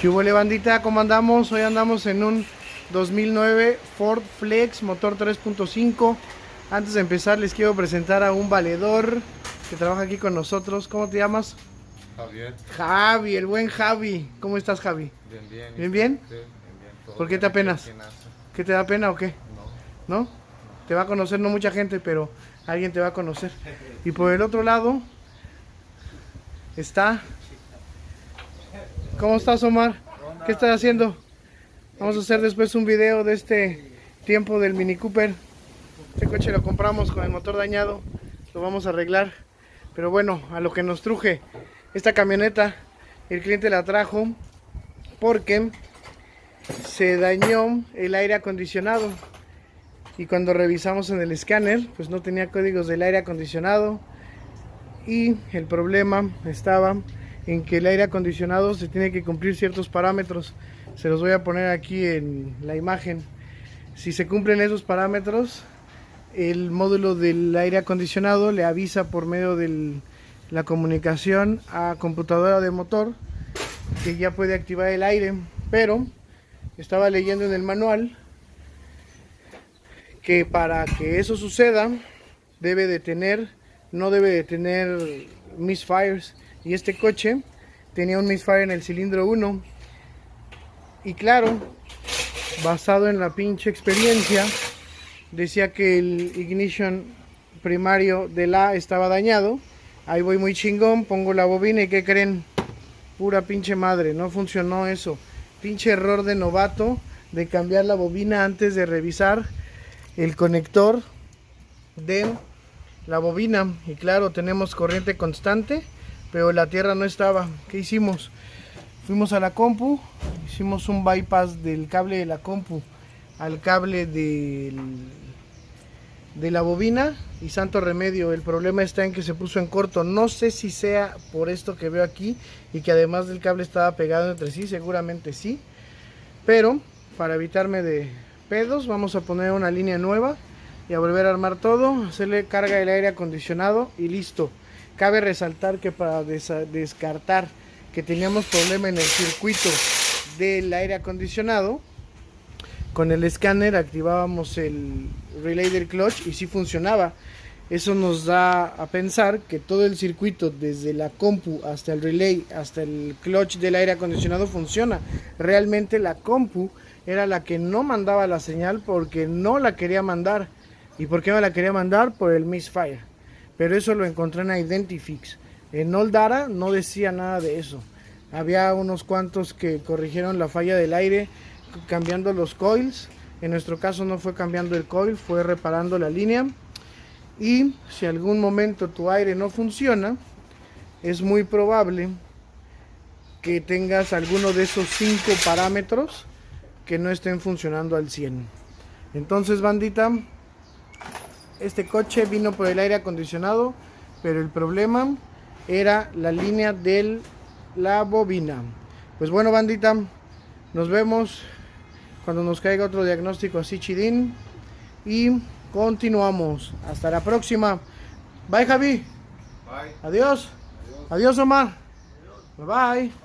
¿Qué hubo, bandita? ¿Cómo andamos? Hoy andamos en un 2009 Ford Flex, motor 3.5. Antes de empezar les quiero presentar a un valedor que trabaja aquí con nosotros. ¿Cómo te llamas? Javier. Javi, el buen Javi. ¿Cómo estás, Javi? Bien, bien. ¿Bien, bien? Sí, bien, bien. ¿Por qué te apenas? ¿Qué te da pena o qué? No. ¿No? Te va a conocer no mucha gente, pero alguien te va a conocer. Y por el otro lado está... ¿Cómo estás, Omar? ¿Qué estás haciendo? Vamos a hacer después un video de este tiempo del Mini Cooper. Este coche lo compramos con el motor dañado, lo vamos a arreglar. Pero bueno, a lo que nos truje esta camioneta, el cliente la trajo porque se dañó el aire acondicionado. Y cuando revisamos en el escáner, pues no tenía códigos del aire acondicionado. Y el problema estaba en que el aire acondicionado se tiene que cumplir ciertos parámetros. Se los voy a poner aquí en la imagen. Si se cumplen esos parámetros, el módulo del aire acondicionado le avisa por medio de la comunicación a computadora de motor que ya puede activar el aire. Pero estaba leyendo en el manual que para que eso suceda no debe de tener misfires, y este coche tenía un misfire en el cilindro 1 y claro, basado en la pinche experiencia, decía que el ignition primario del A estaba dañado. Ahí voy muy chingón, pongo la bobina y ¿qué creen? Pura pinche madre, no funcionó eso. Pinche error de novato de cambiar la bobina antes de revisar el conector de la bobina. Y claro, tenemos corriente constante, pero la tierra no estaba. ¿Qué hicimos? Fuimos a la compu, hicimos un bypass del cable de la compu al cable de la bobina y santo remedio. El problema está en que se puso en corto. No sé si sea por esto que veo aquí y que además del cable estaba pegado entre sí, seguramente sí, pero para evitarme de pedos vamos a poner una línea nueva y a volver a armar todo, hacerle carga del aire acondicionado y listo. Cabe resaltar que para descartar que teníamos problema en el circuito del aire acondicionado, con el escáner activábamos el relay del clutch y sí funcionaba. Eso nos da a pensar que todo el circuito, desde la compu hasta el relay, hasta el clutch del aire acondicionado, funciona. Realmente la compu era la que no mandaba la señal porque no la quería mandar. ¿Y por qué no la quería mandar? Por el misfire. Pero eso lo encontré en Identifix. En Old Data no decía nada de eso. Había unos cuantos que corrigieron la falla del aire cambiando los coils. En nuestro caso no fue cambiando el coil, fue reparando la línea. Y si algún momento tu aire no funciona, es muy probable que tengas alguno de esos 5 parámetros que no estén funcionando al 100. Entonces, bandita, este coche vino por el aire acondicionado, pero el problema era la línea de la bobina. Pues bueno, bandita, nos vemos cuando nos caiga otro diagnóstico así chidín y continuamos. Hasta la próxima. Bye, Javi. Bye. Adiós. Adiós, Omar. Bye.